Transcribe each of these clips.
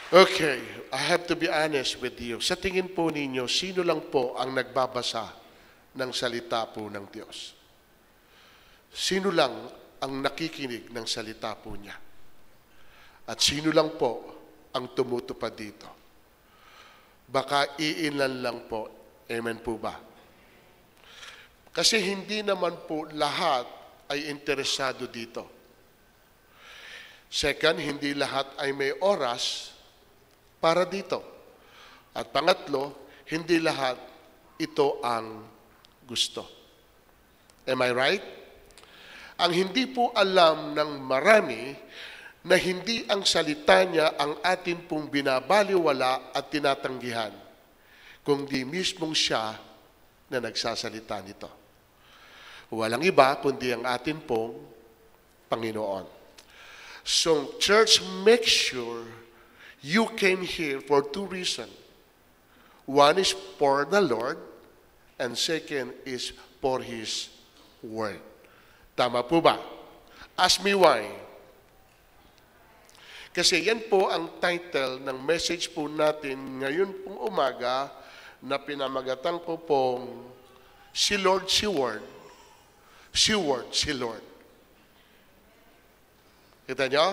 Okay, I have to be honest with you. Sa tingin po ninyo, sino lang po ang nagbabasa ng salita po ng Diyos? Sino lang ang nakikinig ng salita po niya? At sino lang po ang tumutupad dito? Baka iilan lang po. Amen po ba? Kasi hindi naman po lahat ay interesado dito. Second, hindi lahat ay may oras para dito. At pangatlo, hindi lahat ito ang gusto. Am I right? Ang hindi po alam ng marami na hindi ang salita niya ang atin pong binabaliwala at tinatanggihan, kundi mismong siya na nagsasalita nito. Walang iba kundi ang atin pong Panginoon. So, church, make sure you came here for two reasons. One is for the Lord, and second is for His Word. Tama po ba? Ask me why. Kasi yan po ang title ng message po natin ngayon pong umaga na pinamagatan ko pong Si Lord, Si Word. Si Word, Si Lord. Kita nyo?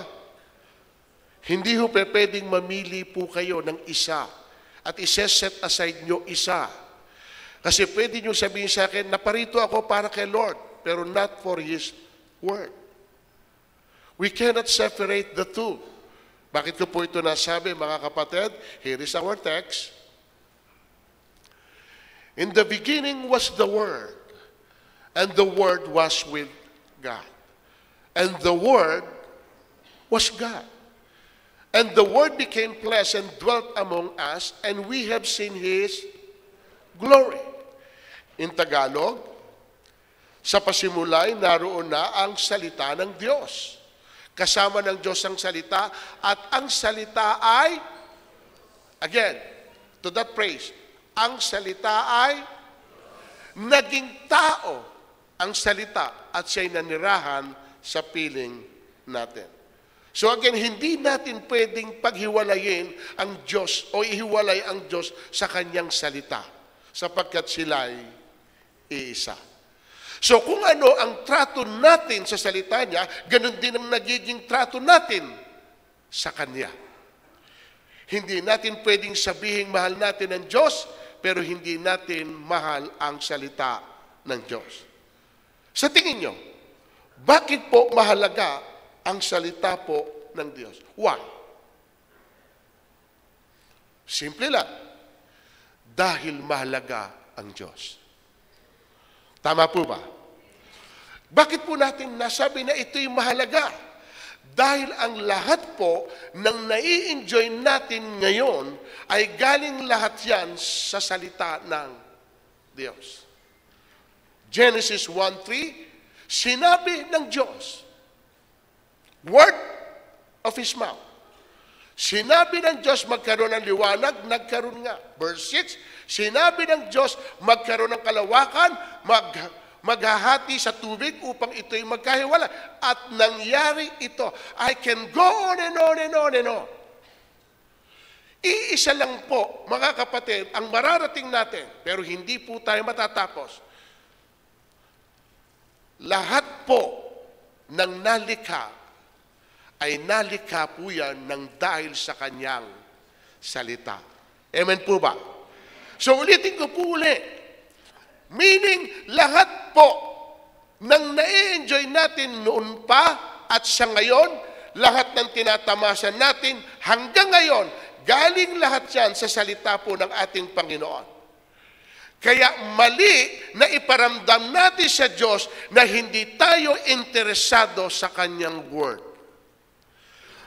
Hindi ho pwedeng mamili po kayo ng isa at isa-set aside nyo isa. Kasi pwede nyo sabihin sa akin, naparito ako para kay Lord, pero not for His Word. We cannot separate the two. Bakit ko po ito nasabi, mga kapatid? Here is our text. In the beginning was the Word, and the Word was with God. And the Word was God. And the Word became flesh and dwelt among us, and we have seen His glory. In Tagalog, sa pasimulay, naroon na ang salita ng Diyos. Kasama ng Diyos ang salita, at ang salita ay, again, to that praise, ang salita ay naging tao, ang salita, at siya'y nanirahan sa piling natin. So again, hindi natin pwedeng paghiwalayin ang Diyos o ihiwalay ang Diyos sa Kanyang salita sapagkat sila'y iisa. So kung ano ang trato natin sa salita niya, ganun din ang nagiging trato natin sa Kanya. Hindi natin pwedeng sabihin mahal natin ang Diyos, pero hindi natin mahal ang salita ng Diyos. Sa tingin nyo, bakit po mahalaga ang salita po ng Diyos? Why? Simple lang. Dahil mahalaga ang Diyos. Tama po ba? Bakit po natin nasabi na ito'y mahalaga? Dahil ang lahat po ng nai-enjoy natin ngayon ay galing lahat yan sa salita ng Diyos. Genesis 1:3, sinabi ng Diyos, word of His mouth. Sinabi ng Diyos magkaroon ng liwanag, nagkaroon nga. Verse 6, sinabi ng Diyos magkaroon ng kalawakan, maghahati sa tubig upang ito'y magkahiwalay. At nangyari ito. I can go on and on and on and on. Iisa lang po, mga kapatid, ang mararating natin, pero hindi po tayo matatapos. Lahat po ng nalikha ay nalikha po yan ng dahil sa Kanyang salita. Amen po ba? So ulitin ko po ulit. Meaning, lahat po ng na-enjoy natin noon pa at sa ngayon, lahat ng tinatamasan natin hanggang ngayon, galing lahat yan sa salita po ng ating Panginoon. Kaya mali na iparamdam natin sa Diyos na hindi tayo interesado sa Kanyang Word.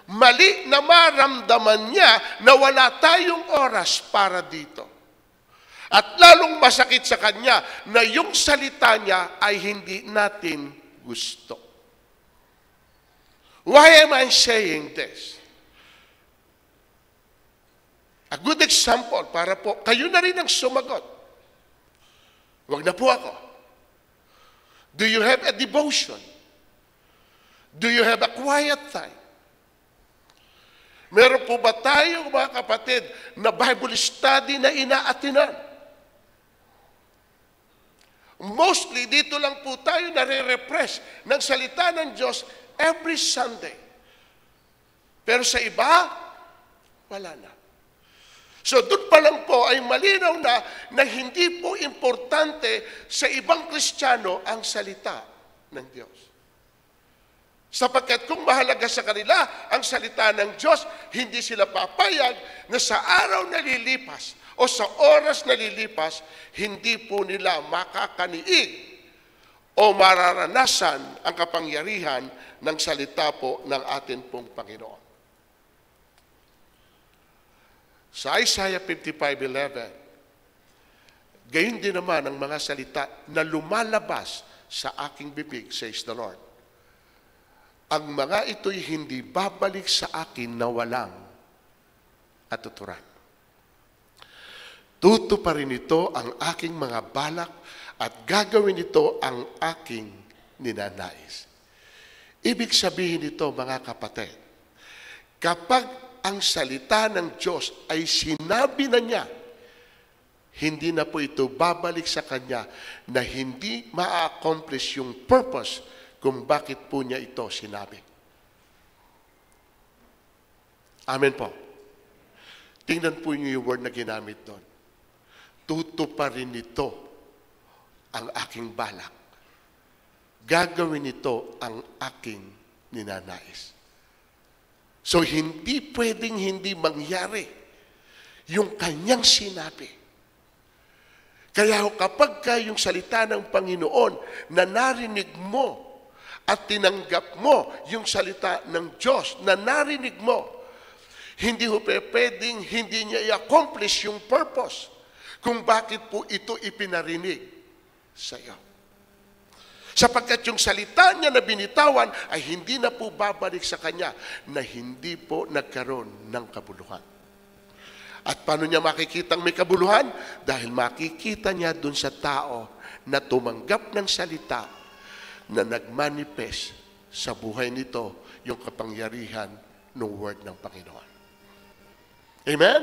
Mali na maramdaman niya na wala tayong oras para dito. At lalong masakit sa Kanya na yung salita niya ay hindi natin gusto. Why am I saying this? A good example para po, kayo na rin ang sumagot. Wag na po ako. Do you have a devotion? Do you have a quiet time? Meron po ba tayong mga kapatid na Bible study na inaatinan? Mostly, dito lang po tayo nare-repress ng salita ng Diyos every Sunday. Pero sa iba, wala na. So doon pa lang po ay malinaw na hindi po importante sa ibang Kristiyano ang salita ng Diyos. Sapagkat kung mahalaga sa kanila ang salita ng Diyos, hindi sila papayag na sa araw na lilipas o sa oras na lilipas, hindi po nila makakaniig o mararanasan ang kapangyarihan ng salita po ng atin pong Panginoon. Sa Isaiah 55:11, gayon din naman ang mga salita na lumalabas sa aking bibig, says the Lord. Ang mga ito'y hindi babalik sa akin na walang katuturan. Tutuparin ito ang aking mga balak at gagawin ito ang aking ninanais. Ibig sabihin ito, mga kapatid, kapag ang salita ng Diyos ay sinabi na niya, hindi na po ito babalik sa Kanya na hindi ma-accomplish yung purpose kung bakit po niya ito sinabi. Amen po. Tingnan po niyo yung word na ginamit doon. Tutuparin ito ang aking balak. Gagawin ito ang aking ninanais. So, hindi pwedeng hindi mangyari yung kanyang sinabi. Kaya kapag yung salita ng Panginoon na narinig mo at tinanggap mo yung salita ng Diyos na narinig mo, hindi ho pwedeng hindi niya i-accomplish yung purpose kung bakit po ito ipinarinig sa iyo. Sapagkat yung salita niya na binitawan ay hindi na po babalik sa kanya na hindi po nagkaroon ng kabuluhan. At paano niya makikita ang may kabuluhan? Dahil makikita niya dun sa tao na tumanggap ng salita na nagmanifest sa buhay nito yung kapangyarihan ng word ng Panginoon. Amen?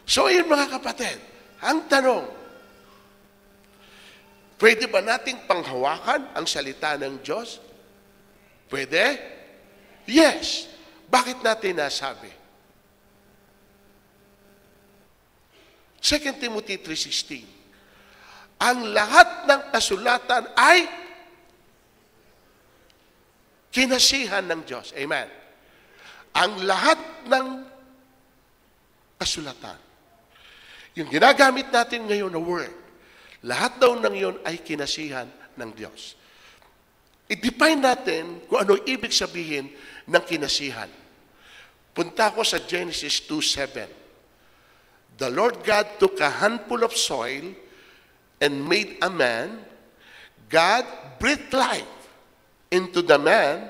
So, yun mga kapatid, ang tanong, pwede ba nating panghawakan ang salita ng Diyos? Pwede? Yes. Bakit natin nasabi? 2 Timothy 3:16. Ang lahat ng kasulatan ay kinasihan ng Diyos. Amen. Ang lahat ng kasulatan. Yung ginagamit natin ngayon na word, lahat daw ng yun ay kinasihan ng Diyos. I-define natin kung ano ibig sabihin ng kinasihan. Punta ko sa Genesis 2:7. The Lord God took a handful of soil and made a man. God breathed life into the man,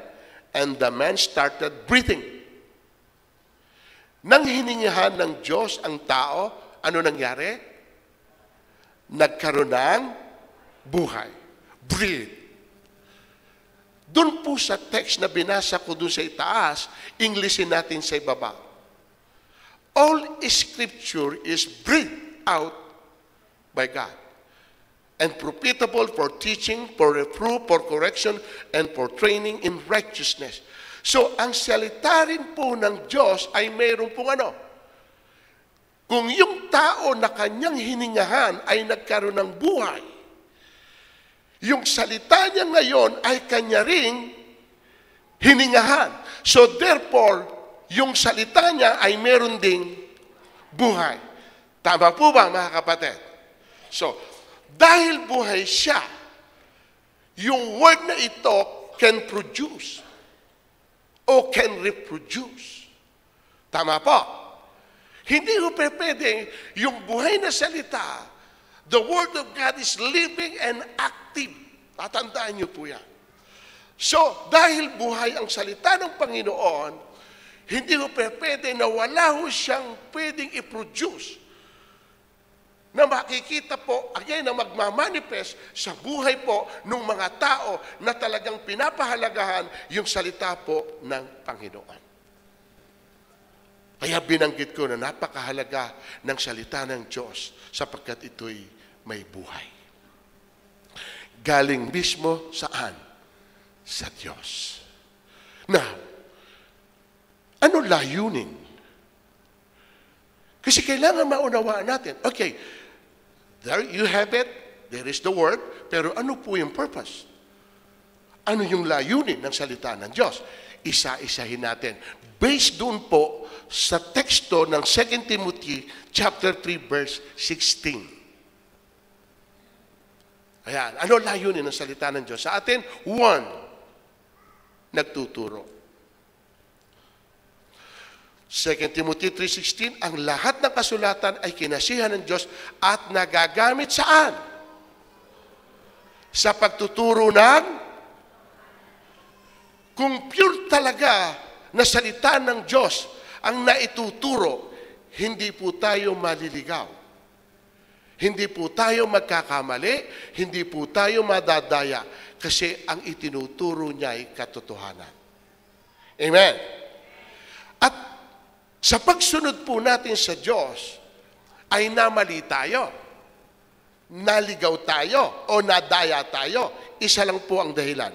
and the man started breathing. Nang hiningahan ng Diyos ang tao, ano nangyari? Nagkaroon ng buhay. Breathe. Doon po sa text na binasa ko doon sa itaas, Englishin natin sa ibaba. All Scripture is breathed out by God and profitable for teaching, for reproof, for correction, and for training in righteousness. So, ang salita rin po ng Diyos ay mayroon pong ano? Kung yung tao na kanyang hiningahan ay nagkaroon ng buhay, yung salita niya ngayon ay kanya ring hiningahan. So, therefore, yung salita niya ay meron ding buhay. Tama po ba, mga kapatid? So, dahil buhay siya, yung word na ito can produce o can reproduce. Tama po. Hindi ko pwedeng yung buhay na salita, the word of God is living and active. Tatandaan niyo po yan. So, dahil buhay ang salita ng Panginoon, hindi ko pwede na wala ho siyang pwedeng i-produce na makikita po, again, na magmamanifest sa buhay po ng mga tao na talagang pinapahalagahan yung salita po ng Panginoon. Kaya binanggit ko na napakahalaga ng salita ng Diyos sapagkat ito'y may buhay. Galing mismo saan? Sa Diyos. Now, ano layunin? Kasi kailangan maunawaan natin. Okay, there you have it. There is the word. Pero ano po yung purpose? Ano yung layunin ng salita ng Diyos? Isa-isahin natin. Based doon po sa teksto ng 2 Timothy chapter 3 verse 16. Ayan, ano layunin ng salita ng Diyos sa atin? One, nagtuturo. 2 Timothy 3:16, ang lahat ng kasulatan ay kinasihan ng Diyos at nagagamit saan? Sa pagtuturo ng, kung pure talaga na salita ng Diyos ang naituturo, hindi po tayo maliligaw. Hindi po tayo magkakamali, hindi po tayo madadaya kasi ang itinuturo niya ay katotohanan. Amen. At sa pagsunod po natin sa Diyos, ay namali tayo, naligaw tayo, o nadaya tayo. Isa lang po ang dahilan.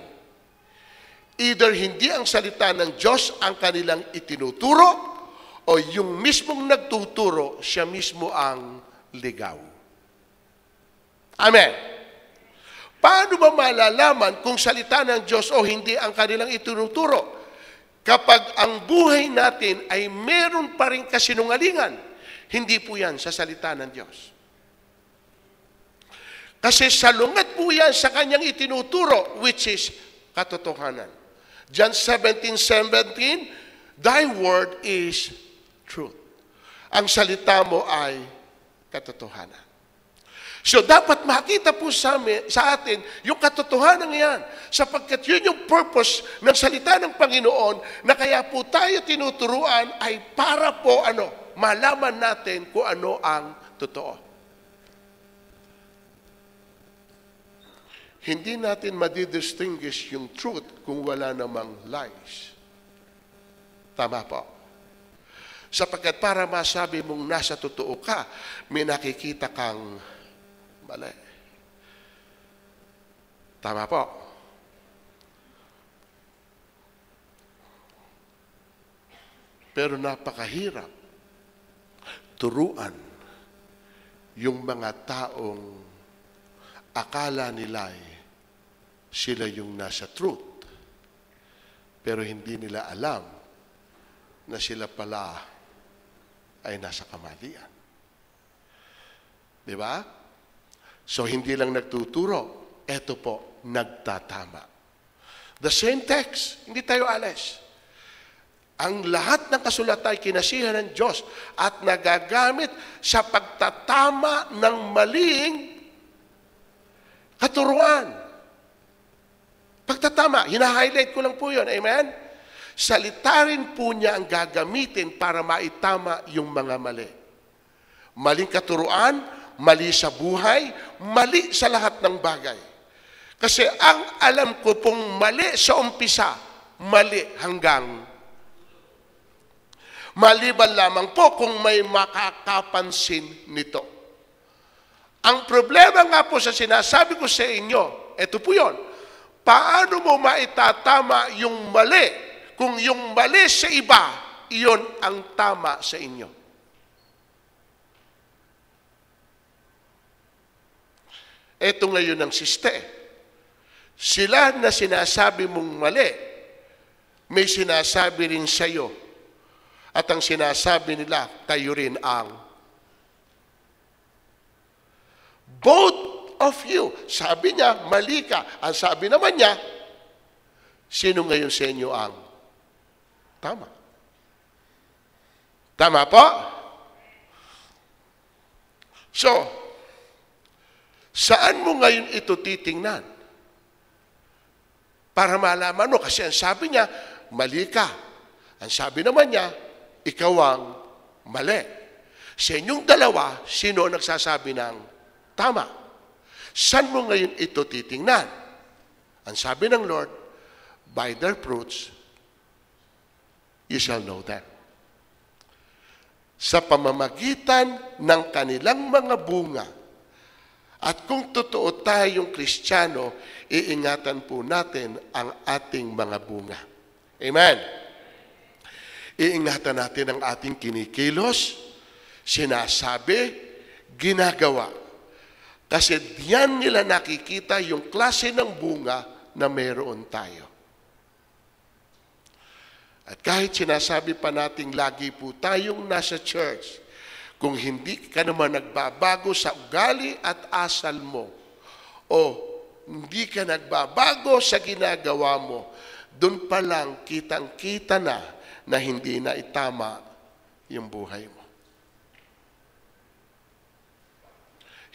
Either hindi ang salita ng Diyos ang kanilang itinuturo, o yung mismong nagtuturo, siya mismo ang ligaw. Amen. Paano ba malalaman kung salita ng Diyos o hindi ang kanilang itinuturo? Kapag ang buhay natin ay meron pa rin kasinungalingan, hindi po yan sa salita ng Diyos. Kasi salungat po yan sa kanyang itinuturo, which is katotohanan. John 17:17, thy word is truth. Ang salita mo ay katotohanan. So dapat makita po sa atin yung katotohanan yan. Sapagkat yun yung purpose ng salita ng Panginoon na kaya po tayo tinuturuan ay para po malaman natin kung ano ang totoo. Hindi natin madidistinguish yung truth kung wala namang lies. Tama po. Sapagkat para masabi mong nasa totoo ka, may nakikita kang mali. Tama po. Pero napakahirap turuan yung mga taong akala nila sila yung nasa truth. Pero hindi nila alam na sila pala ay nasa kamalian. Di ba? So, hindi lang nagtuturo. Ito po, nagtatama. The same text, hindi tayo alis. Ang lahat ng kasulatan ay kinasihan ng Diyos at nagagamit sa pagtatama ng maling katuruan. Pagtatama, hina-highlight ko lang po yun. Amen? Salita rin po niya ang gagamitin para maitama yung mga mali. Maling katuruan, mali sa buhay, mali sa lahat ng bagay. Kasi ang alam ko pong mali sa umpisa, mali hanggang maliban lamang po kung may makakapansin nito. Ang problema nga po sa sinasabi ko sa inyo, ito po yun, paano mo maitatama yung mali kung yung mali sa iba, iyon ang tama sa inyo? Ito ngayon ang siste. Sila na sinasabi mong mali, may sinasabi rin sa iyo. At ang sinasabi nila, kayo rin ang both of you. Sabi niya, mali ka. Ang sabi naman niya, sino ngayon sa inyo ang tama? Tama po? So, saan mo ngayon ito titingnan? Para malaman mo, kasi ang sabi niya, mali ka. Ang sabi naman niya, ikaw ang mali. Sa inyong dalawa, sino ang nagsasabi ng tama? Saan mo ngayon ito titingnan? Ang sabi ng Lord, by their fruits, you shall know them. sa pamamagitan ng kanilang mga bunga. At kung totoo tayong Kristiyano, iingatan po natin ang ating mga bunga. Amen. Iingatan natin ang ating kinikilos, sinasabi, ginagawa. Kasi diyan nila nakikita yung klase ng bunga na meron tayo. At kahit sinasabi pa nating lagi po tayong nasa church, kung hindi ka naman nagbabago sa ugali at asal mo, o hindi ka nagbabago sa ginagawa mo, doon pa lang kitang-kita na hindi na itama yung buhay mo.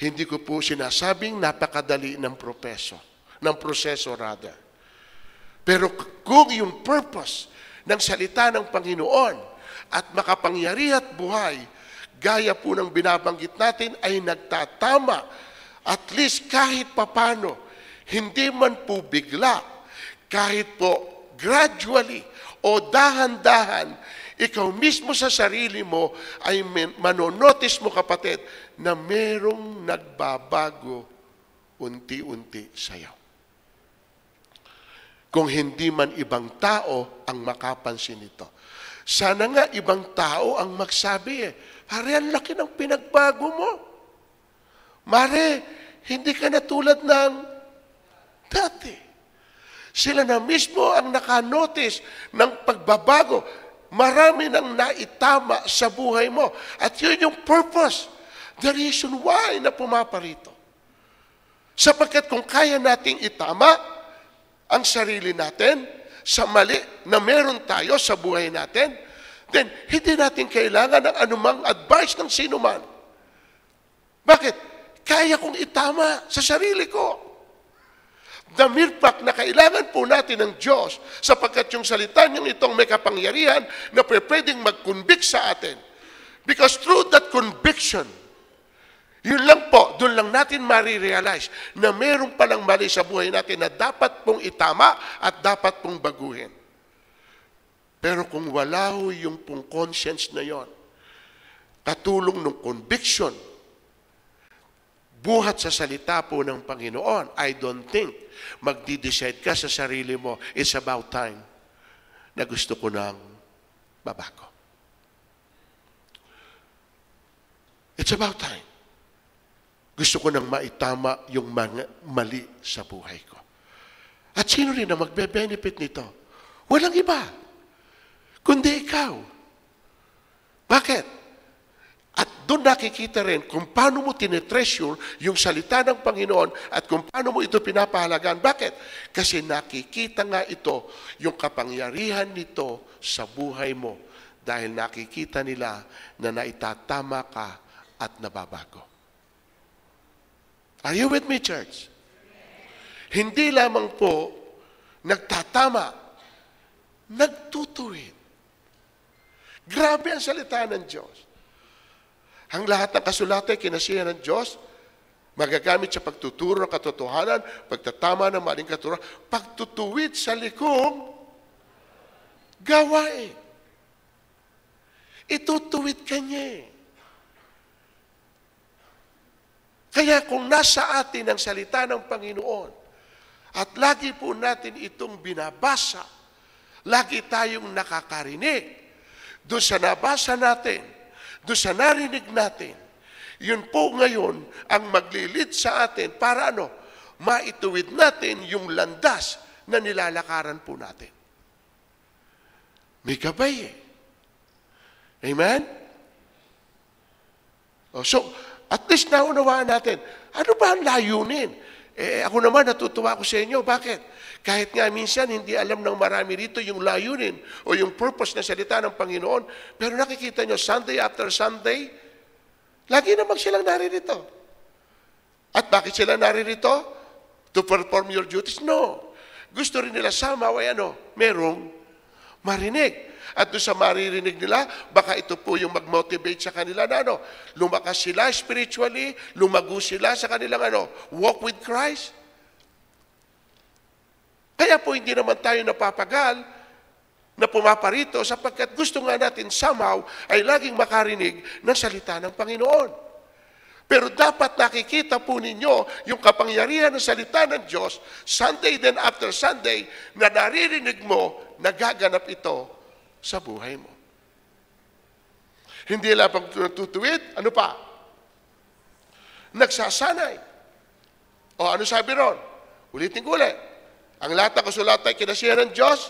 Hindi ko po sinasabing napakadali ng proseso rather. Pero kung yung purpose ng salita ng Panginoon at makapangyari at buhay, gaya po ng binabanggit natin, ay nagtatama, at least kahit papano, hindi man po bigla, kahit po gradually o dahan-dahan, ikaw mismo sa sarili mo ay manonotice mo, kapatid, na merong nagbabago unti-unti sa'yo. Kung hindi man ibang tao ang makapansin nito. Sana nga ibang tao ang magsabi Mare, ang laki ng pinagbago mo. Mare, hindi ka na tulad ng dati. Sila na mismo ang nakanotice ng pagbabago. Marami nang naitama sa buhay mo. At yun yung purpose, the reason why na pumaparito. Sapagkat kung kaya nating itama ang sarili natin sa mali na meron tayo sa buhay natin, then hindi natin kailangan ng anumang advice ng sino man. Bakit? Kaya kong itama sa sarili ko. The mere fact na kailangan po natin ng Diyos sapagkat yung salita niyang itong may kapangyarihan na pwedeng mag-convict sa atin. Because through that conviction, yun lang po, doon lang natin marirealize na meron palang mali sa buhay natin na dapat pong itama at dapat pong baguhin. Pero kung wala ho yung pong conscience na yon, katulong ng conviction, buhat sa salita po ng Panginoon, I don't think magdi-decide ka sa sarili mo, it's about time na gusto ko nang babago. It's about time. Gusto ko nang maitama yung mga mali sa buhay ko. At sino rin na magbe-benefit nito? Walang iba kundi ikaw. Bakit? At doon nakikita rin kung paano mo tinetreasure yung salita ng Panginoon at kung paano mo ito pinapahalagaan. Bakit? Kasi nakikita nga ito, yung kapangyarihan nito sa buhay mo dahil nakikita nila na naitatama ka at nababago. Are you with me, church? Hindi lamang po nagtatama, nagtutuwid. Grabe ang salita ng Diyos. Ang lahat ng kasulatan ay kinasiyahan ng Diyos, magagamit sa pagtuturo ng katotohanan, pagtatama ng maling katuruan, pagtutuwid sa likong gawain. Itutuwid ka niya. Kaya kung nasa atin ang salita ng Panginoon, at lagi po natin itong binabasa, lagi tayong nakakarinig, doon sa nabasa natin, doon sa narinig natin, yun po ngayon ang maglilid sa atin para maituwid natin yung landas na nilalakaran po natin. May gabay Amen? So, at least naunawaan natin, ano ba ang layunin? Ako naman natutuwa ko sa inyo. Bakit? Kahit nga minsan hindi alam ng marami rito yung layunin o yung purpose na salita ng Panginoon, pero nakikita nyo, Sunday after Sunday, lagi naman silang naririto. At bakit sila naririto? To perform your duties? No. Gusto rin nila somehow ay merong marinig. At doon sa maririnig nila, baka ito po yung mag-motivate sa kanila na lumakas sila spiritually, lumago sila sa kanilang walk with Christ. Kaya po hindi naman tayo napapagal na pumaparito sapagkat gusto nga natin somehow ay laging makarinig ng salita ng Panginoon. Pero dapat nakikita po ninyo yung kapangyarihan ng salita ng Diyos, Sunday then after Sunday, na naririnig mo, nagaganap ito sa buhay mo. Hindi lang pag natutuwid, ano pa? Nagsasanay. O ano sabi ron? Ulitin ko ulit. Ang lahat ng kasulatan ay kinasihan ng Diyos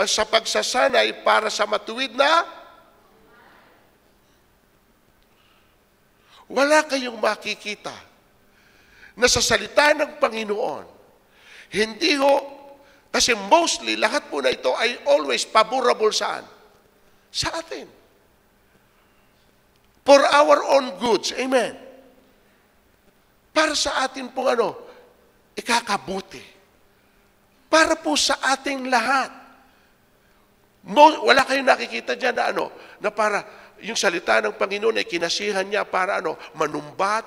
sa pagsasanay para sa matuwid na wala kayong makikita na sa salita ng Panginoon, hindi ho, kasi mostly, lahat po na ito ay always favorable saan? Sa atin. For our own goods. Amen. Para sa atin pong ikakabuti. Para po sa ating lahat. Wala kayong nakikita dyan na na para yung salita ng Panginoon ay kinasihan niya para manumbat,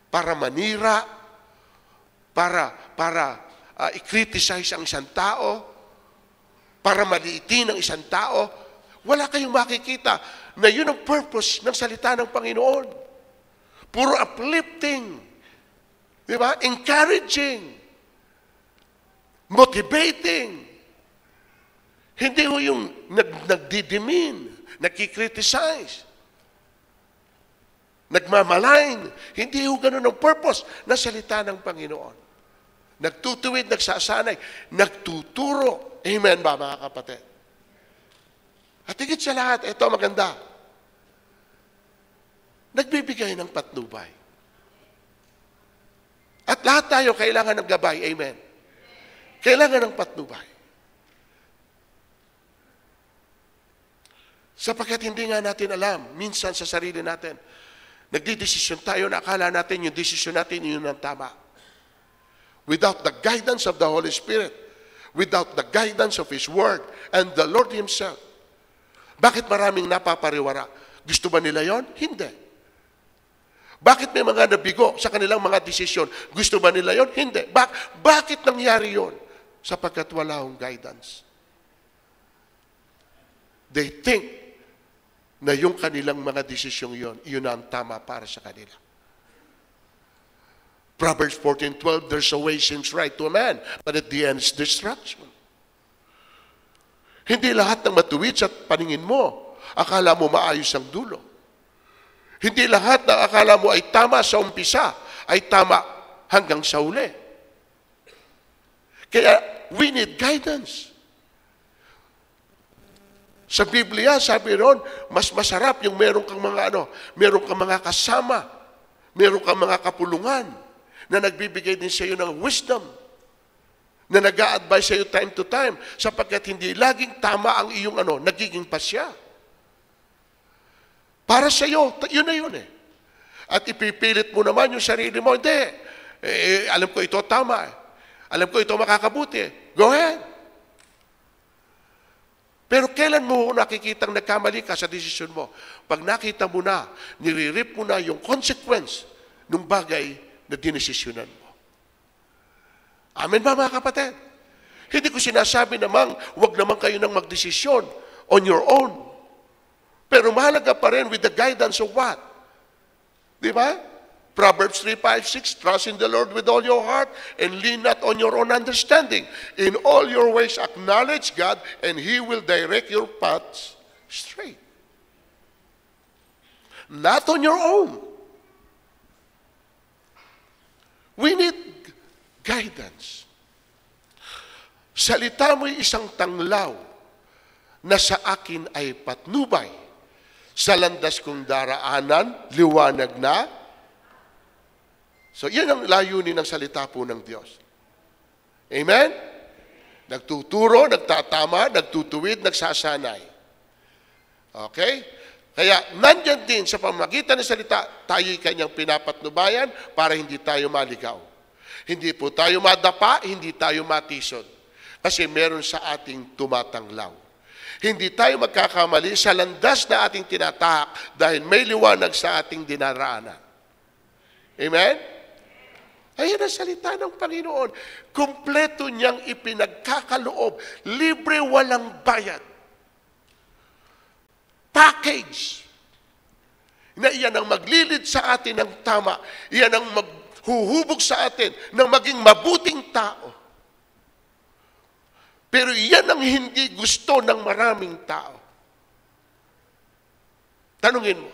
para manira, para i-criticize ang isang tao, para maliitin ang isang tao. Wala kayong makikita na yun ang purpose ng salita ng Panginoon. Puro uplifting, di ba? Encouraging, motivating. Hindi ho yung nagdidimin, nagkikriticize, nagmamalain. Hindi ho ganun ang purpose ng salita ng Panginoon. Nagtutuwid, nagsasanay, nagtuturo. Amen ba, mga kapatid? At higit sa lahat, ito maganda. Nagbibigay ng patnubay. At lahat tayo kailangan ng gabay. Amen. Kailangan ng patnubay. Sapagkat hindi nga natin alam, minsan sa sarili natin, nagdidesisyon tayo na akala natin yung desisyon natin yun ang tama. Without the guidance of the Holy Spirit, without the guidance of His Word, and the Lord Himself. Bakit maraming napapariwara? Gusto ba nila yon? Hindi. Bakit may mga nabigo sa kanilang mga desisyon? Gusto ba nila yon? Hindi. Bakit nangyari yon? Sapagkat wala akong guidance. They think na yung kanilang mga desisyong yun ang tama para sa kanila. Proverbs 14:12, there's a way seems right to a man, but at the end is destruction. Hindi lahat ng matuwid sa paningin mo, akala mo maayos ang dulo. Hindi lahat ng akala mo ay tama sa umpisa, ay tama hanggang sa uli. Kaya, we need guidance. Sa Biblia, sabi ron, mas masarap yung meron kang mga kasama, meron kang mga kapulungan, na nagbibigay din sa iyo ng wisdom, na nag-a-advise sa iyo time to time, sapagkat hindi laging tama ang iyong nagiging pasya. Para sa iyo, yun na yun eh. At ipipilit mo naman yung sarili mo, hindi. Alam ko ito tama. Alam ko ito makakabuti. Go ahead. Pero kailan mo nakikitang nagkamali ka sa desisyon mo? Pag nakita mo na, nire-reap mo na yung consequence ng bagay na dinesisyonan mo. Amen ba, mga kapatid? Hindi ko sinasabi namang, huwag naman kayo nang magdesisyon on your own. Pero mahalaga pa rin with the guidance of what? Di ba? Proverbs 3:5-6, trust in the Lord with all your heart and lean not on your own understanding. In all your ways acknowledge God and He will direct your paths straight. Not on your own. We need guidance. Salita mo'y isang tanglaw na sa akin ay patnubay. Sa landas kong daraanan, liwanag na. So, yan ang layunin ng salita po ng Diyos. Amen? Nagtuturo, nagtatama, nagtutuwid, nagsasanay. Okay? Kaya, nandyan din sa pamagitan ng salita, tayo'y kanyang pinapatnubayan para hindi tayo maligaw. Hindi po tayo madapa, hindi tayo matisod. Kasi meron sa ating tumatanglaw. Hindi tayo magkakamali sa landas na ating tinatahak dahil may liwanag sa ating dinaraanan. Amen? Ayan ang salita ng Panginoon. Kumpleto niyang ipinagkakaloob. Libre, walang bayad. Package. Na iyan ang maglilid sa atin ng tama. Iyan ang maghuhubog sa atin ng maging mabuting tao. Pero iyan ang hindi gusto ng maraming tao. Tanungin mo.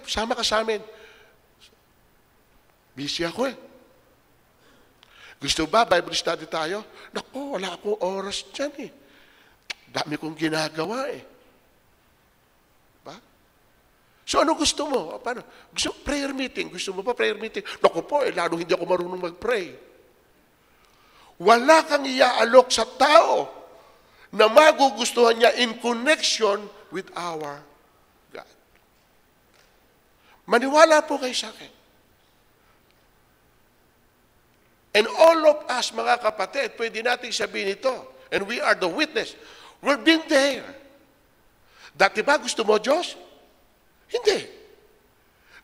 Sama ka sa amin. Busy ako eh. Gusto ba Bible study tayo? Naku, wala akong oras dyan eh. Dami kong ginagawa eh. Ba? So ano gusto mo? Paano? Gusto prayer meeting. Gusto mo pa prayer meeting? Naku po, lalo hindi ako marunong mag-pray. Wala kang iaalok sa tao na magugustuhan niya in connection with our God. Maniwala po kayo sa akin. And all of us, mga kapatid, pwede natin sabihin ito. And we are the witness. We've been there. Dati ba gusto mo Diyos? Hindi.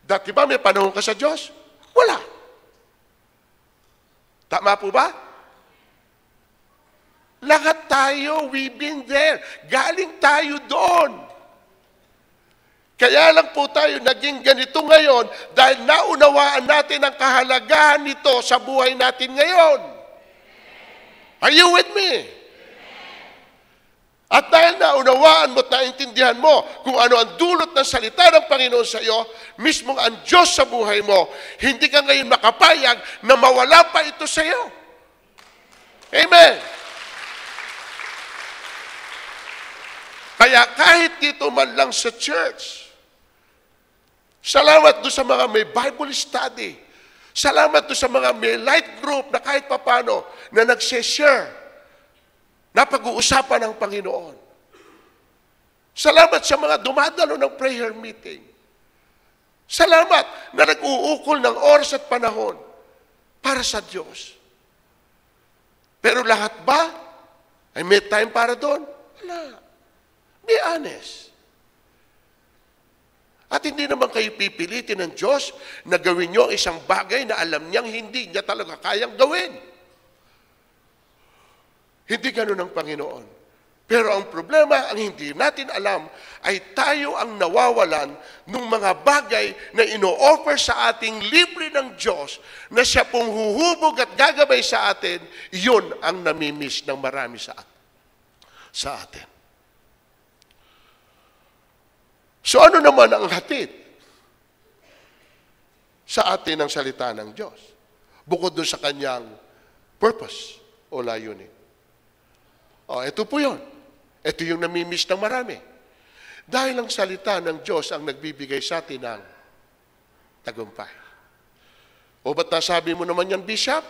Dati ba may panahon ka sa Diyos? Wala. Tama po ba? Lahat tayo, we've been there. Galing tayo doon. Kaya lang po tayo naging ganito ngayon dahil naunawaan natin ang kahalagahan nito sa buhay natin ngayon. Are you with me? At dahil naunawaan mo at naintindihan mo kung ano ang dulot ng salita ng Panginoon sa iyo, mismong ang Diyos sa buhay mo, hindi ka ngayon makapayag na mawala pa ito sa iyo. Amen. Kaya kahit dito man lang sa church, salamat doon sa mga may Bible study. Salamat doon sa mga may light group na kahit papano na nag-share na pag-uusapan ng Panginoon. Salamat sa mga dumadalo ng prayer meeting. Salamat na nag-uukol ng oras at panahon para sa Diyos. Pero lahat ba ay may time para doon? Wala. Be honest. At hindi naman kayo pipilitin ng Diyos na gawin nyo isang bagay na alam niyang hindi niya talaga kayang gawin. Hindi ganun ang Panginoon. Pero ang problema, ang hindi natin alam, ay tayo ang nawawalan ng mga bagay na ino-offer sa ating libre ng Diyos na siya pong huhubog at gagabay sa atin, yun ang namimiss ng marami sa atin. So ano naman ang hatid sa atin ng salita ng Diyos? Bukod doon sa kanyang purpose o layunin. Ito po yun. Ito yung namimiss ng marami. Dahil ang salita ng Diyos ang nagbibigay sa atin ng tagumpay. O ba't nasabi mo naman yan, Bishop?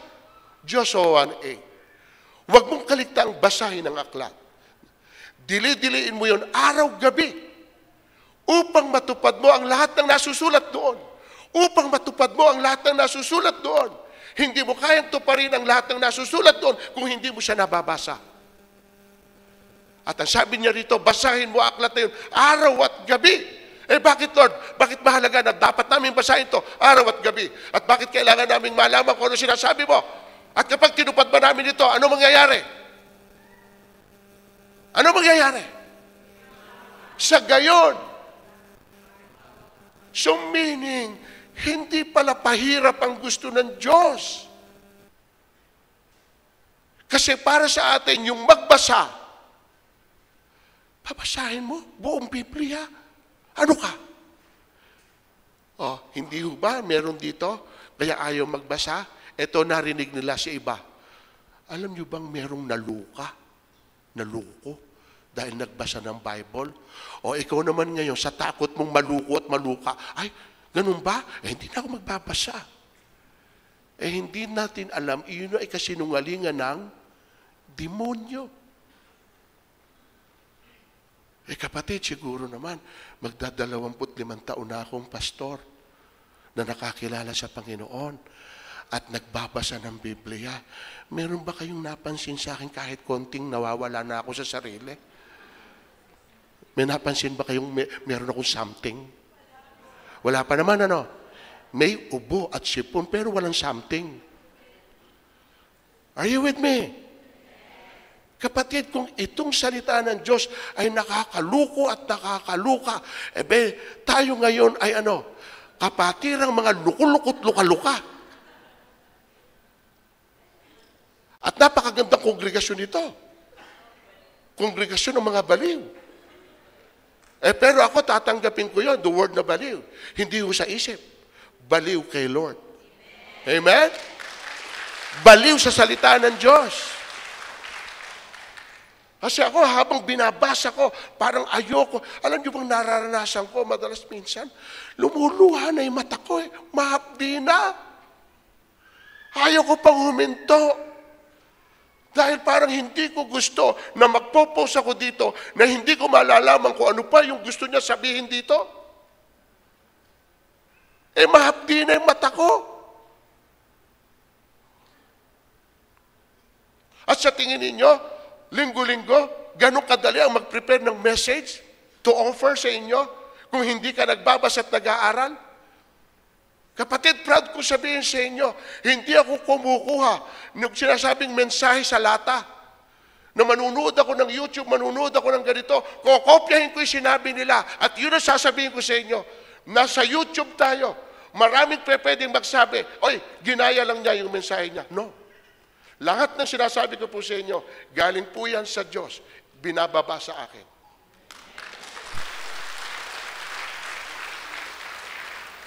Joshua 1:8. Huwag mong kaligtaang basahin ang aklat. Dili-diliin mo yun araw-gabi upang matupad mo ang lahat ng nasusulat doon. Upang matupad mo ang lahat ng nasusulat doon. Hindi mo kayang tuparin ang lahat ng nasusulat doon kung hindi mo siya nababasa. At ang sabi niya rito, basahin mo aklat na yun araw at gabi. Bakit Lord? Bakit mahalaga na dapat namin basahin to araw at gabi? At bakit kailangan namin malaman kung ano sinasabi mo? At kapag tinupad ba namin ito, ano mangyayari? Ano mangyayari? Sa gayon, so meaning, hindi pala pahirap ang gusto ng Diyos. Kasi para sa atin, yung magbasa, babasahin mo buong Biblia. Ano ka? Hindi ho ba meron dito? Kaya ayaw magbasa? Ito narinig nila sa iba. Alam niyo bang merong naluko? Dahil nagbasa ng Bible? O ikaw naman ngayon, sa takot mong maluko at maluka, ay, ganun ba? Hindi na ako magbabasa. Hindi natin alam, iyon ay kasinungalingan ng demonyo. Kapatid, siguro naman, magda-25 taon na akong pastor na nakakilala sa Panginoon at nagbabasa ng Biblia. Meron ba kayong napansin sa akin kahit konting nawawala na ako sa sarili? May napansin ba kayong meron akong something? Wala pa naman, ano? may ubo at sipon pero walang something. Are you with me? Kapatid, kung itong salita ng Diyos ay nakakaluko at nakakaluka, tayo ngayon ay kapatirang mga lukulukot luka-luka. At napakagandang kongregasyon ito. Kongregasyon ng mga baliw. Pero ako tatanggapin ko yon, the word na baliw. Hindi ho sa isip. Baliw kay Lord. Amen? Baliw sa salita ng Diyos. Kasi ako, habang binabasa ko, parang ayoko. Alam niyo bang nararanasan ko, madalas minsan, lumuluha na yung mata ko. Mahapdi na. Ayaw ko pang huminto. Dahil parang hindi ko gusto na magpo-post ako dito na hindi ko malalaman kung ano pa yung gusto niya sabihin dito. Mahapdi na yung mata ko. At sa tingin ninyo, linggo-linggo, ganun kadali ang mag-prepare ng message to offer sa inyo kung hindi ka nagbabasa at nag-aaral? Kapatid, proud ko sabihin sa inyo, hindi ako kumukuha ng sinasabing mensahe sa lata. Na manunood ako ng YouTube, manunood ako ng ganito, kokopyahin ko yung sinabi nila. At yun ang sasabihin ko sa inyo, nasa YouTube tayo. Maraming pwedeng magsabi, oy, ginaya lang niya yung mensahe niya. No. Lahat ng sinasabi ko po sa inyo, galing po yan sa Diyos, binababa sa akin.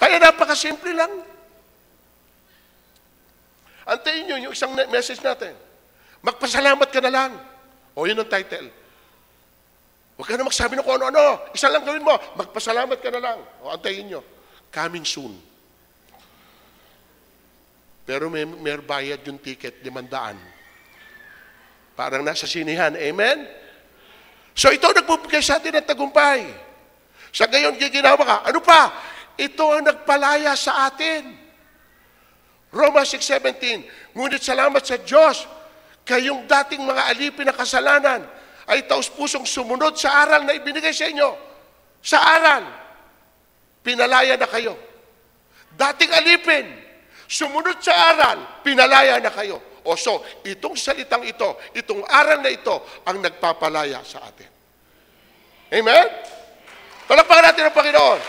Kaya napakasimple lang. Antayin nyo yung isang message natin. Magpasalamat ka na lang. O yun ang title. Huwag ka na magsabi ng kung ano-ano. Isa lang gawin mo. Magpasalamat ka na lang. O antayin nyo. Coming soon. Pero may bayad yung ticket, 500. Parang nasa sinihan. Amen? So ito nagbubigay sa atin ng tagumpay. Sa gayon, giginawa ka. Ano pa? Ito ang nagpalaya sa atin. Romans 6:17, ngunit salamat sa Diyos, kayong dating mga alipin na kasalanan, ay taus-pusong sumunod sa aral na ibinigay sa inyo. Sa aral, pinalaya na kayo. Dating alipin, sumunod sa aral, pinalaya na kayo. O so, itong salitang ito, itong aral na ito, ang nagpapalaya sa atin. Amen? Palakpakan natin ang Panginoon.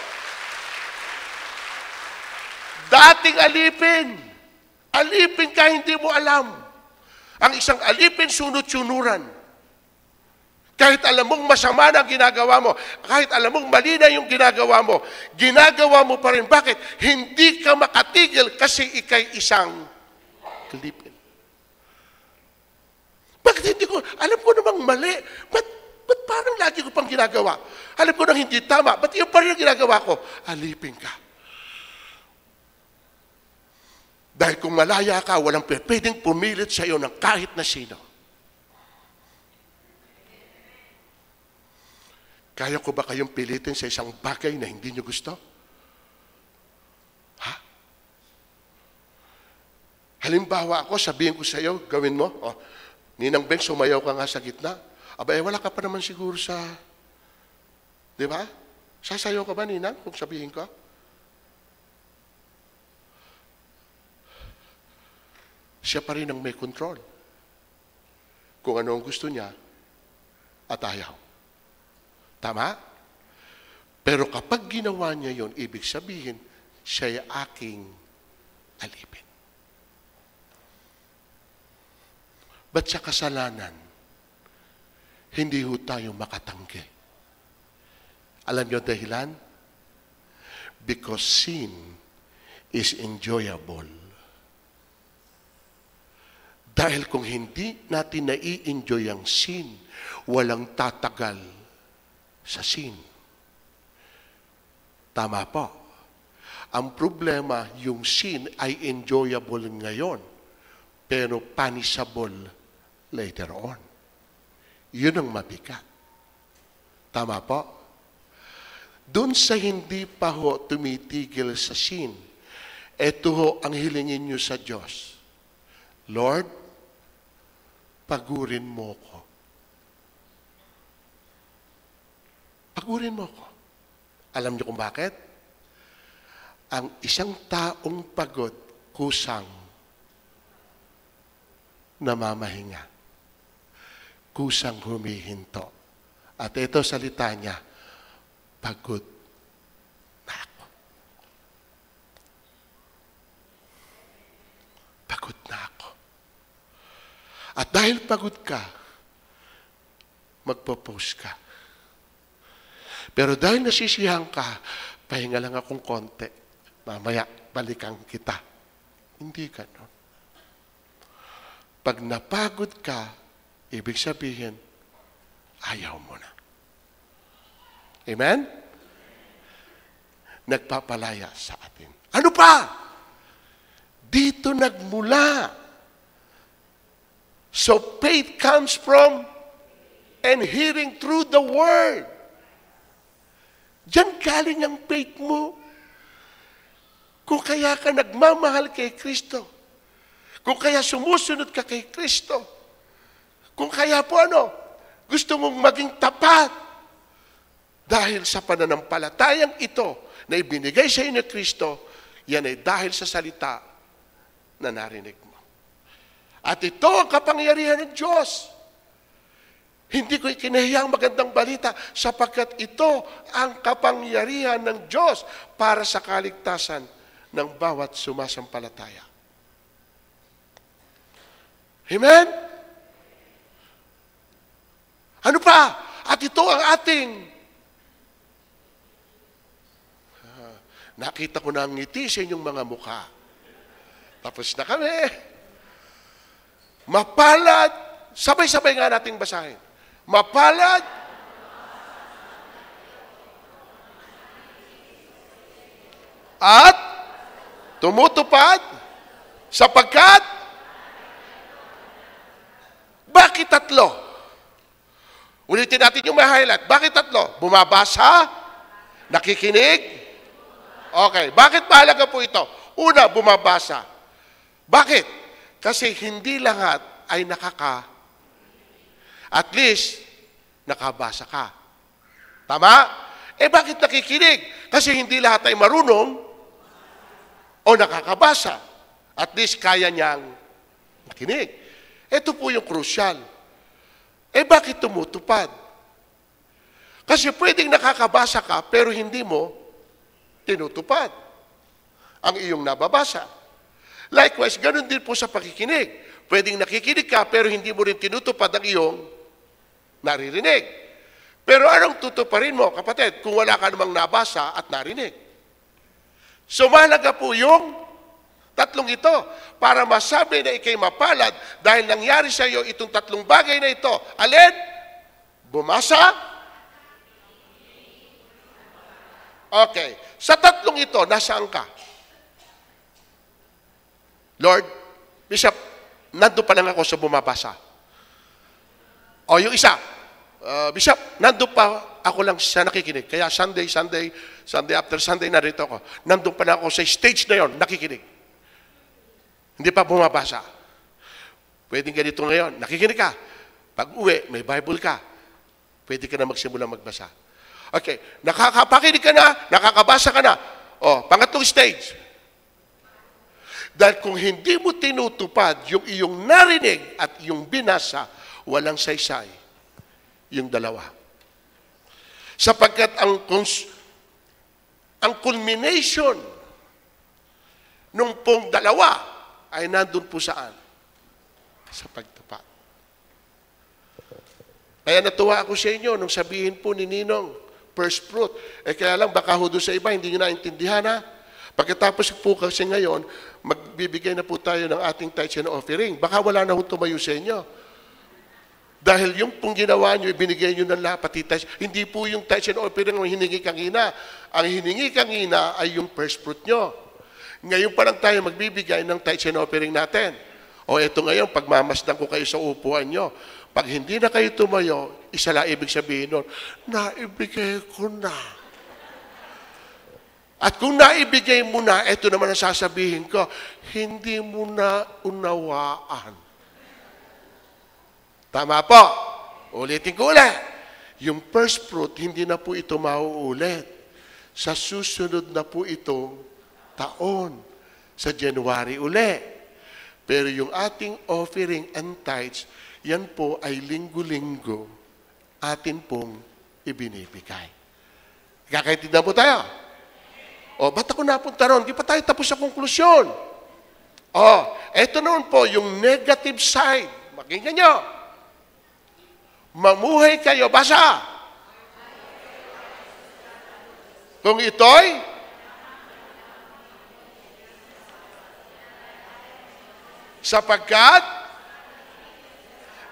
Dating alipin. Alipin ka, hindi mo alam. Ang isang alipin, sunod-sunuran. Kahit alam mong masama na ang ginagawa mo, kahit alam mong mali na yung ginagawa mo pa rin. Bakit? Hindi ka makatigil kasi ikay isang alipin. Bakit hindi ko, alam ko namang mali. Ba't parang lagi ko pang ginagawa? Alam ko nang hindi tama. Ba't yung pa rin ang ginagawa ko? Alipin ka. Dahil kung malaya ka, walang pwedeng pumilit sa iyo ng kahit na sino. Kaya ko ba kayong pilitin sa isang bagay na hindi nyo gusto? Ha? Halimbawa ako, sabihin ko sa iyo, gawin mo. Oh, Ninang Beng, sumayaw ka nga sa gitna. Aba, wala ka pa naman siguro sa... Di ba? Sasayaw ka ba, Ninang, kung sabihin ko? Siya pa rin ang may control. Kung ano ang gusto niya at ayaw. Tama? Pero kapag ginawa niya yon, ibig sabihin, siya'y aking alipin. Ba't sa kasalanan, hindi ho tayo makatanggi? Alam niyo dahilan? Because sin is enjoyable. Dahil kung hindi natin nai-enjoy ang sin, walang tatagal sa sin. Tama po. Ang problema, yung sin ay enjoyable ngayon, pero punishable later on. Yun ang mabigat. Tama po? Doon sa hindi pa ho tumitigil sa sin, ito ho ang hilingin nyo sa Diyos. Lord, pagurin mo ko. Pagurin mo ko. Alam niyo kung bakit? ang isang taong pagod, kusang namamahinga. Kusang humihinto. At ito salita niya, pagod na ako. Pagod na ako. At dahil pagod ka, magpo-post ka. Pero dahil nasisiyahan ka, pahinga lang akong konti. Mamaya, balikan kita. Hindi ganon. Pag napagod ka, ibig sabihin, ayaw mo na. Amen? Nagpapalaya sa atin. Ano pa? Dito nagmula. So faith comes from and hearing through the Word. Diyan galing ang faith mo. Kung kaya ka nagmamahal kay Kristo, kung kaya sumusunod ka kay Kristo, kung kaya po gusto mong maging tapat dahil sa pananampalatayang ito na ibinigay sa inyo ni Kristo, yan ay dahil sa salita na narinig mo. At ito ang kapangyarihan ng Diyos. Hindi ko ikinahiyang magandang balita sapagkat ito ang kapangyarihan ng Diyos para sa kaligtasan ng bawat sumasampalataya. Amen? Ano pa? At ito ang ating nakita ko na ang ngiti sa inyong mga mukha. Tapos na kami. Mapalad, sabay-sabay nga nating basahin. Mapalad, at tumutupad, sapagkat, bakit tatlo? Ulitin natin yung may highlight. Bakit tatlo? Bumabasa, nakikinig. Okay, bakit mahalaga po ito? Una, bumabasa. Bakit? Kasi hindi lahat ay at least, nakabasa ka. Tama? Bakit nakikinig? Kasi hindi lahat ay marunong o nakakabasa. At least, kaya niyang makinig. Ito po yung crucial. Bakit tumutupad? Kasi pwedeng nakakabasa ka, pero hindi mo tinutupad ang iyong nababasa. Likewise, ganun din po sa pakikinig. Pwedeng nakikinig ka, pero hindi mo rin tinutupad ang iyong naririnig. Pero anong tutuparin mo, kapatid, kung wala ka namang nabasa at narinig? So, mahalaga po yung tatlong ito para masabi na ikay mapalad dahil nangyari sa iyo itong tatlong bagay na ito. Alin? Bumasa? Okay. Sa tatlong ito, nasaan ka? Lord, Bishop, nandun pa lang ako sa bumabasa. O yung isa, Bishop, nandun pa ako lang sa nakikinig. Kaya Sunday after Sunday, narito ako. Nandun pa lang ako sa stage na yon, nakikinig. Hindi pa bumabasa. Pwedeng ganito ngayon, nakikinig ka. Pag uwi, may Bible ka. Pwede ka na magsimulang magbasa. Okay, nakakapakinig ka na, nakakabasa ka na. O, pangatlong stage. Dahil kung hindi mo tinutupad yung iyong narinig at yung binasa, walang saysay yung dalawa. Sapagkat ang culmination nung pong dalawa ay nandun po saan? Sa pagtupad. Kaya natuwa ako sa inyo nung sabihin po ni Ninong, first fruit. Kaya lang, baka ho doon sa iba, hindi nyo naintindihan ha. Pagkatapos po kasi ngayon, magbibigay na po tayo ng ating tithes and offering. Baka wala na ho tumayo sa inyo. Dahil yung pong ginawa nyo, ibinigay nyo ng lahat, pati tithes. Hindi po yung tithes and offering ang hiningi kangina. Ang hiningi kangina ay yung first fruit nyo. Ngayon pa lang tayo magbibigay ng tithes and offering natin. O eto ngayon, pagmamasdan ko kayo sa upuan nyo. Pag hindi na kayo tumayo, isa lang ibig sabihin nun, naibigay ko na. At kung naibigay mo na, eto naman ang sasabihin ko, hindi mo na unawaan. Tama po. Ulitin ko ulit. Yung first fruit, hindi na po ito mauulit. Sa susunod na po ito taon sa January uli. Pero yung ating offering and tithes, yan po ay linggo-linggo atin pong ibinibigay. Kakaintindihan po tayo? O, ba't ako napunta ron? Di pa tayo tapos sa konklusyon. O, eto noon po, yung negative side. Makinggan nyo. Mamuhay kayo, basa. Kung ito'y sapagkat,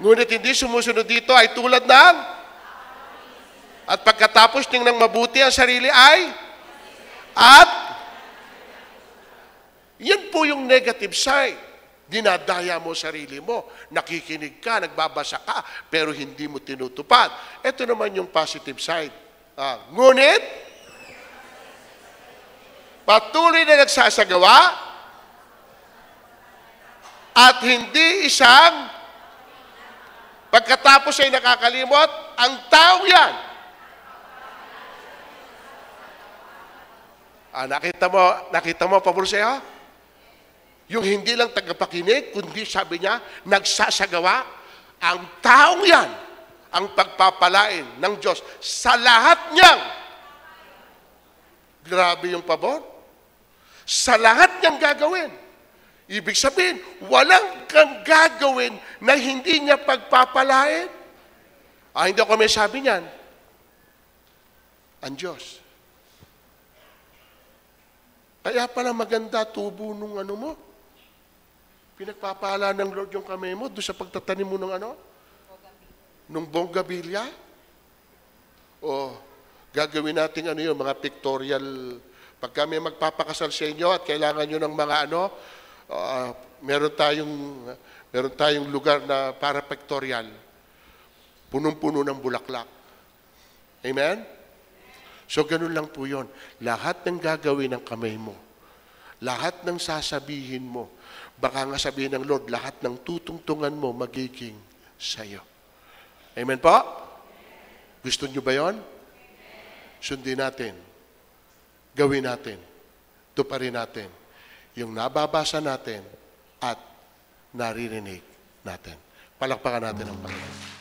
ngunit hindi sumusunod dito ay tulad ng, at pagkatapos tingnan mabuti ang sarili ay, at, yan po yung negative side. Dinadaya mo sarili mo, nakikinig ka, nagbabasa ka, pero hindi mo tinutupad. Ito naman yung positive side. Ngunit, patuloy na nagsasagawa, at hindi isang, pagkatapos ay nakakalimot, ang tao yan. Nakita mo, pabor sa'yo? Yung hindi lang tagapakinig, kundi sabi niya, nagsasagawa, ang taong yan, ang pagpapalain ng Diyos sa lahat niyang. Grabe yung pabor. Sa lahat niyang gagawin. Ibig sabihin, walang kang gagawin na hindi niya pagpapalain. Hindi ako may sabi niyan. Ang Diyos. Kaya pala maganda tubo nung ano mo. Pinagpapala ng Lord yung kamay mo doon sa pagtatanim mo ng ano? Nung bonggabilya. O gagawin natin ano yun, mga pictorial. Pag kami magpapakasal sa inyo at kailangan nyo ng mga ano, meron tayong lugar na para pictorial. Punong-puno ng bulaklak. Amen? So, ganun lang po yun. Lahat ng gagawin ng kamay mo, lahat ng sasabihin mo, baka nga sabihin ng Lord, lahat ng tutungtungan mo magiging sa'yo. Amen po? Gusto nyo ba yun? Sundin natin. Gawin natin. Tuparin natin. Yung nababasa natin at naririnig natin. Palakpakan natin ang Panginoon.